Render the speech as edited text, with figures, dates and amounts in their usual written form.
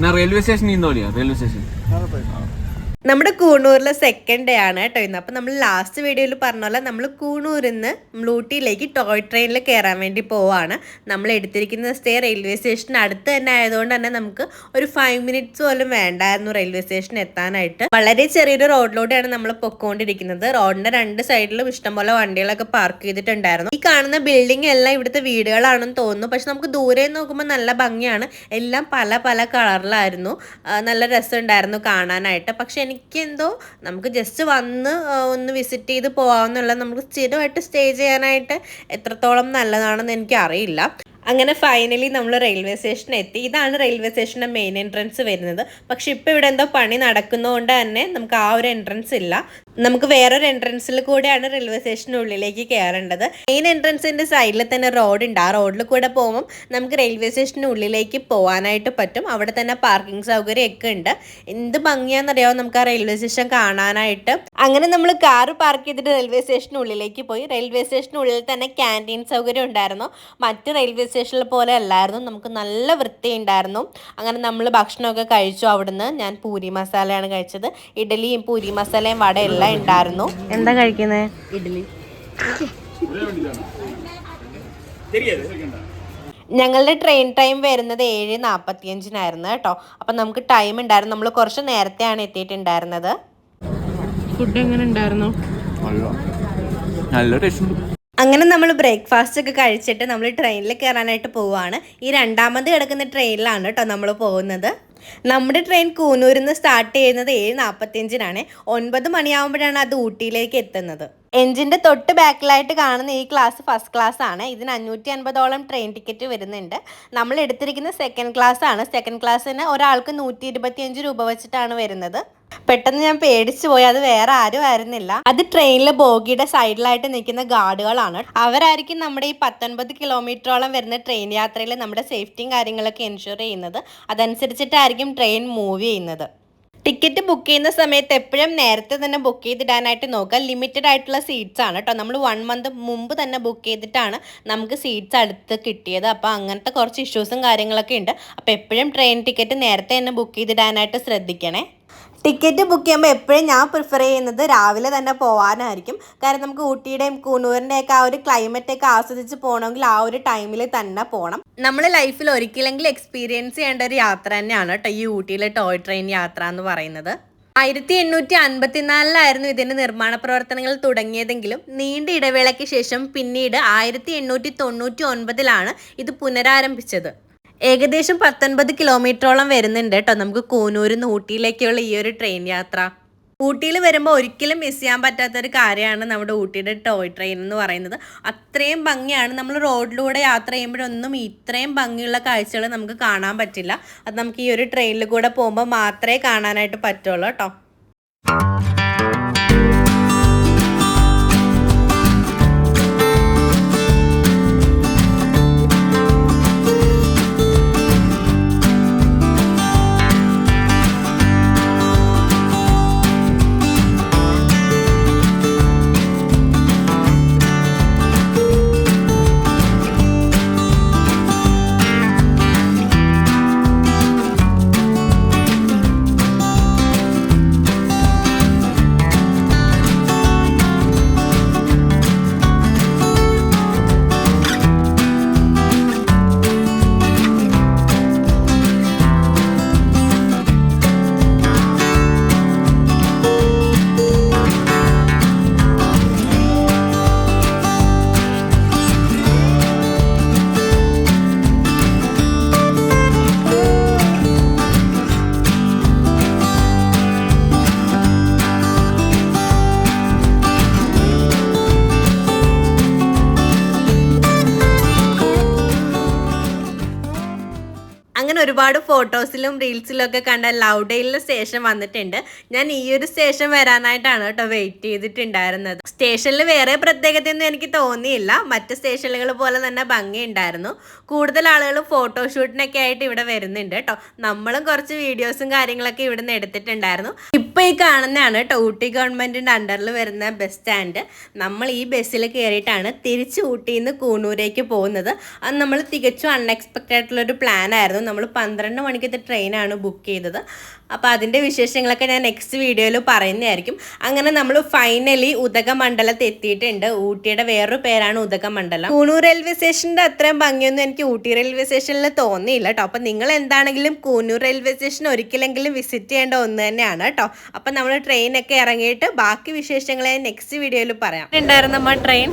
Railway station railway station നമ്മുടെ കൂണൂരിലെ second day ആണ് കേട്ടോ ഇന്ന്. അപ്പം നമ്മൾ ലാസ്റ്റ് വീഡിയോയിൽ പറഞ്ഞ പോലെ നമ്മൾ കൂണൂരിൽ നിന്ന് നമ്മൾ ഊട്ടിയിലേക്ക് ടോയ് ട്രെയിനിൽ കയറാൻ വേണ്ടി പോവാണ്. നമ്മൾ എടുത്തിരിക്കുന്ന സ്റ്റേ റെയിൽവേ സ്റ്റേഷന് അടുത്ത് തന്നെ ആയതുകൊണ്ട് തന്നെ നമുക്ക് ഒരു 5 മിനിറ്റ്സ് പോലും വേണ്ടായിരുന്നു റെയിൽവേ സ്റ്റേഷനിൽ എത്താനായിട്ട്. വളരെ ചെറിയൊരു റോഡിലൂടെയാണ് നമ്മൾ പൊക്കോണ്ടിരിക്കുന്നത്. റോഡിന്റെ 2 സൈഡിലും ഇഷ്ടംപോലെ വണ്ടികളൊക്കെ പാർക്ക് ചെയ്തിട്ടുണ്ടായിരുന്നു. ഈ കാണുന്ന ബിൽഡിംഗ് എല്ലാം ഇവിടുത്തെ വീടുകളാണെന്ന് തോന്നുന്നു. പക്ഷെ നമുക്ക് ദൂരെ നോക്കുമ്പോൾ നല്ല ഭംഗിയാണ്. എല്ലാം പല പല കളറിലായിരുന്നു. നല്ല രസമുണ്ടായിരുന്നു കാണാനായിട്ട്. പക്ഷെ എനിക്കെന്തോ നമുക്ക് ജസ്റ്റ് വന്ന് ഒന്ന് വിസിറ്റ് ചെയ്ത് പോകാമെന്നുള്ള, നമുക്ക് സ്ഥിരമായിട്ട് സ്റ്റേ ചെയ്യാനായിട്ട് എത്രത്തോളം നല്ലതാണെന്ന് എനിക്കറിയില്ല. അങ്ങനെ ഫൈനലി നമ്മൾ റെയിൽവേ സ്റ്റേഷനിൽ എത്തി. ഇതാണ് റെയിൽവേ സ്റ്റേഷൻ്റെ മെയിൻ എൻട്രൻസ് വരുന്നത്. പക്ഷെ ഇപ്പോൾ ഇവിടെ എന്തോ പണി നടക്കുന്നതുകൊണ്ട് തന്നെ നമുക്ക് ആ ഒരു എൻട്രൻസ് ഇല്ല. നമുക്ക് വേറൊരു എൻട്രൻസിൽ കൂടെയാണ് റെയിൽവേ സ്റ്റേഷൻ്റെ ഉള്ളിലേക്ക് കയറേണ്ടത്. മെയിൻ എൻട്രൻസിൻ്റെ സൈഡിൽ തന്നെ റോഡുണ്ട്. ആ റോഡിൽ കൂടെ പോകുമ്പം നമുക്ക് റെയിൽവേ സ്റ്റേഷൻ്റെ ഉള്ളിലേക്ക് പോകാനായിട്ട് പറ്റും. അവിടെ തന്നെ പാർക്കിംഗ് സൗകര്യമൊക്കെ ഉണ്ട്. എന്ത് ഭംഗിയാണെന്നറിയാമോ നമുക്ക് ആ റെയിൽവേ സ്റ്റേഷൻ കാണാനായിട്ട്. അങ്ങനെ നമ്മൾ കാറ് പാർക്ക് ചെയ്തിട്ട് റെയിൽവേ സ്റ്റേഷൻ്റെ ഉള്ളിലേക്ക് പോയി. റെയിൽവേ സ്റ്റേഷനുള്ളിൽ തന്നെ ക്യാൻറ്റീൻ സൗകര്യം ഉണ്ടായിരുന്നു. മറ്റ് റെയിൽവേ സ്റ്റേഷനിൽ പോലെ അല്ലായിരുന്നു. നമുക്ക് നല്ല വൃത്തിയുണ്ടായിരുന്നു. അങ്ങനെ നമ്മൾ ഭക്ഷണമൊക്കെ കഴിച്ചു. അവിടുന്ന് ഞാൻ പൂരി മസാലയാണ് കഴിച്ചത്. ഇഡലിയും പൂരി മസാലയും വട എല്ലാം ഉണ്ടായിരുന്നു. എന്താ കഴിക്കുന്നത്? ഇഡലി. ഞങ്ങളുടെ ട്രെയിൻ ടൈം വരുന്നത് 7:45 കേട്ടോ. അപ്പം നമുക്ക് ടൈം ഉണ്ടായിരുന്നു. നമ്മൾ കുറച്ച് നേരത്തെയാണ് എത്തിയിട്ടുണ്ടായിരുന്നത്. ഫുഡ് എങ്ങനെ ഉണ്ടായിരുന്നു? നല്ല ടേസ്റ്റ്. അങ്ങനെ നമ്മൾ ബ്രേക്ക്ഫാസ്റ്റ് ഒക്കെ കഴിച്ചിട്ട് നമ്മൾ ട്രെയിനിൽ കയറാനായിട്ട് പോവുകയാണ്. ഈ രണ്ടാമത് കിടക്കുന്ന ട്രെയിനിലാണ് കേട്ടോ നമ്മൾ പോകുന്നത്. നമ്മുടെ ട്രെയിൻ കൂനൂരിൽ നിന്ന് സ്റ്റാർട്ട് ചെയ്യുന്നത് 7:45 9 മണിയാകുമ്പോഴാണ് അത് ഊട്ടിയിലേക്ക് എത്തുന്നത്. എഞ്ചിൻ്റെ തൊട്ട് ബാക്കിലായിട്ട് കാണുന്ന ഈ ക്ലാസ് ഫസ്റ്റ് ക്ലാസ് ആണ്. ഇതിന് 550ഓളം ട്രെയിൻ ടിക്കറ്റ് വരുന്നുണ്ട്. നമ്മൾ എടുത്തിരിക്കുന്ന സെക്കൻഡ് ക്ലാസ് ആണ്. സെക്കൻഡ് ക്ലാസ്സിന് ഒരാൾക്ക് 125 രൂപ വെച്ചിട്ടാണ് വരുന്നത്. പെട്ടെന്ന് ഞാൻ പേടിച്ചു പോയി. അത് വേറെ ആരും ആയിരുന്നില്ല. അത് ട്രെയിനിലെ ബോഗിയുടെ സൈഡിലായിട്ട് നിൽക്കുന്ന ഗാർഡുകളാണ്. അവരായിരിക്കും നമ്മുടെ ഈ 19 കിലോമീറ്ററോളം വരുന്ന ട്രെയിൻ യാത്രയിൽ നമ്മുടെ സേഫ്റ്റിയും കാര്യങ്ങളൊക്കെ എൻഷുർ ചെയ്യുന്നത്. അതനുസരിച്ചിട്ടായിരിക്കും ട്രെയിൻ മൂവ് ചെയ്യുന്നത്. ടിക്കറ്റ് ബുക്ക് ചെയ്യുന്ന സമയത്ത് എപ്പോഴും നേരത്തെ തന്നെ ബുക്ക് ചെയ്തിടാനായിട്ട് നോക്കുക. ലിമിറ്റഡ് ആയിട്ടുള്ള സീറ്റ്സ് ആണ് കേട്ടോ. നമ്മൾ 1 മന്ത് മുമ്പ് തന്നെ ബുക്ക് ചെയ്തിട്ടാണ് നമുക്ക് സീറ്റ്സ് അടുത്ത് കിട്ടിയത്. അപ്പോൾ അങ്ങനത്തെ കുറച്ച് ഇഷ്യൂസും കാര്യങ്ങളൊക്കെ ഉണ്ട്. അപ്പോൾ എപ്പോഴും ട്രെയിൻ ടിക്കറ്റ് നേരത്തെ തന്നെ ബുക്ക് ചെയ്തിടാനായിട്ട് ശ്രദ്ധിക്കണേ. ടിക്കറ്റ് ബുക്ക് ചെയ്യുമ്പോൾ എപ്പോഴും ഞാൻ പ്രിഫർ ചെയ്യുന്നത് രാവിലെ തന്നെ പോകാനായിരിക്കും. കാരണം നമുക്ക് ഊട്ടിയുടെയും കൂനൂരിൻ്റെയൊക്കെ ആ ഒരു ക്ലൈമറ്റൊക്കെ ആസ്വദിച്ച് പോകണമെങ്കിൽ ആ ഒരു ടൈമിൽ തന്നെ പോകണം. നമ്മൾ ലൈഫിൽ ഒരിക്കലെങ്കിലും എക്സ്പീരിയൻസ് ചെയ്യേണ്ട ഒരു യാത്ര തന്നെയാണ് കേട്ടോ ഈ ഊട്ടിയിലെ ടോയ് ട്രെയിൻ യാത്ര എന്ന് പറയുന്നത്. 1854 ഇതിൻ്റെ നിർമ്മാണ പ്രവർത്തനങ്ങൾ തുടങ്ങിയതെങ്കിലും നീണ്ട ഇടവേളയ്ക്ക് ശേഷം പിന്നീട് 1899 ഇത് പുനരാരംഭിച്ചത്. ഏകദേശം 19 കിലോമീറ്ററോളം വരുന്നുണ്ട് കേട്ടോ നമുക്ക് കൂനൂരിൽ നിന്ന് ഊട്ടിയിലേക്കുള്ള ഈ ഒരു ട്രെയിൻ യാത്ര. ഊട്ടിയിൽ വരുമ്പോൾ ഒരിക്കലും മിസ് ചെയ്യാൻ പറ്റാത്തൊരു കാര്യമാണ് നമ്മുടെ ഊട്ടിയുടെ ടോയ് ട്രെയിൻ എന്ന് പറയുന്നത്. അത്രയും ഭംഗിയാണ്. നമ്മൾ റോഡിലൂടെ യാത്ര ചെയ്യുമ്പോഴൊന്നും ഇത്രയും ഭംഗിയുള്ള കാഴ്ചകൾ നമുക്ക് കാണാൻ പറ്റില്ല. അത് നമുക്ക് ഈ ഒരു ട്രെയിനിൽ കൂടെ പോകുമ്പോൾ മാത്രമേ കാണാനായിട്ട് പറ്റുള്ളൂ കേട്ടോ. അങ്ങനെ ഒരുപാട് ഫോട്ടോസിലും റീൽസിലും ഒക്കെ കണ്ട ലൗഡയിലെ സ്റ്റേഷൻ വന്നിട്ടുണ്ട്. ഞാൻ ഈ ഒരു സ്റ്റേഷൻ വരാനായിട്ടാണ് കേട്ടോ വെയിറ്റ് ചെയ്തിട്ടുണ്ടായിരുന്നത്. സ്റ്റേഷനിൽ വേറെ പ്രത്യേകതയൊന്നും എനിക്ക് തോന്നിയില്ല. മറ്റ് സ്റ്റേഷനുകൾ പോലെ തന്നെ ഭംഗിയുണ്ടായിരുന്നു. കൂടുതൽ ആളുകൾ ഫോട്ടോഷൂട്ടിനൊക്കെ ആയിട്ട് ഇവിടെ വരുന്നുണ്ട് കേട്ടോ. നമ്മളും കുറച്ച് വീഡിയോസും കാര്യങ്ങളൊക്കെ ഇവിടെ നിന്ന് എടുത്തിട്ടുണ്ടായിരുന്നു. ഇപ്പോൾ ഈ കാണുന്നതാണ് കേട്ടോ ഊട്ടി ഗവൺമെൻറ്റിൻ്റെ അണ്ടറിൽ വരുന്ന ബസ് സ്റ്റാൻഡ്. നമ്മൾ ഈ ബസ്സിൽ കയറിയിട്ടാണ് തിരിച്ച് ഊട്ടിയിൽ നിന്ന് കൂനൂരേക്ക് പോകുന്നത്. അത് നമ്മൾ തികച്ചും അൺഎക്സ്പെക്റ്റഡ് ആയിട്ടുള്ളൊരു പ്ലാൻ ആയിരുന്നു. നമ്മൾ 12 മണിക്കത്തെ ട്രെയിനാണ് ബുക്ക് ചെയ്തത്. അപ്പോൾ അതിൻ്റെ വിശേഷങ്ങളൊക്കെ ഞാൻ നെക്സ്റ്റ് വീഡിയോയിൽ പറയുന്നതായിരിക്കും. അങ്ങനെ നമ്മൾ ഫൈനലി ഉദകമണ്ഡലത്ത് എത്തിയിട്ടുണ്ട്. ഊട്ടിയുടെ വേറൊരു പേരാണ് ഉദകമണ്ഡലം. കൂണൂർ റെയിൽവേ സ്റ്റേഷൻ്റെ അത്രയും ഭംഗിയൊന്നും എനിക്ക് ഊട്ടി റെയിൽവേ സ്റ്റേഷനിൽ തോന്നിയില്ല കേട്ടോ. അപ്പോൾ നിങ്ങൾ എന്താണെങ്കിലും കൂണൂർ റെയിൽവേ സ്റ്റേഷൻ ഒരിക്കലെങ്കിലും വിസിറ്റ് ചെയ്യേണ്ട ഒന്ന് തന്നെയാണ് കേട്ടോ. അപ്പം നമ്മൾ ട്രെയിനൊക്കെ ഇറങ്ങിയിട്ട് ബാക്കി വിശേഷങ്ങളെ നെക്സ്റ്റ് വീഡിയോയിൽ പറയാം. ഉണ്ടായിരുന്നു നമ്മൾ ട്രെയിൻ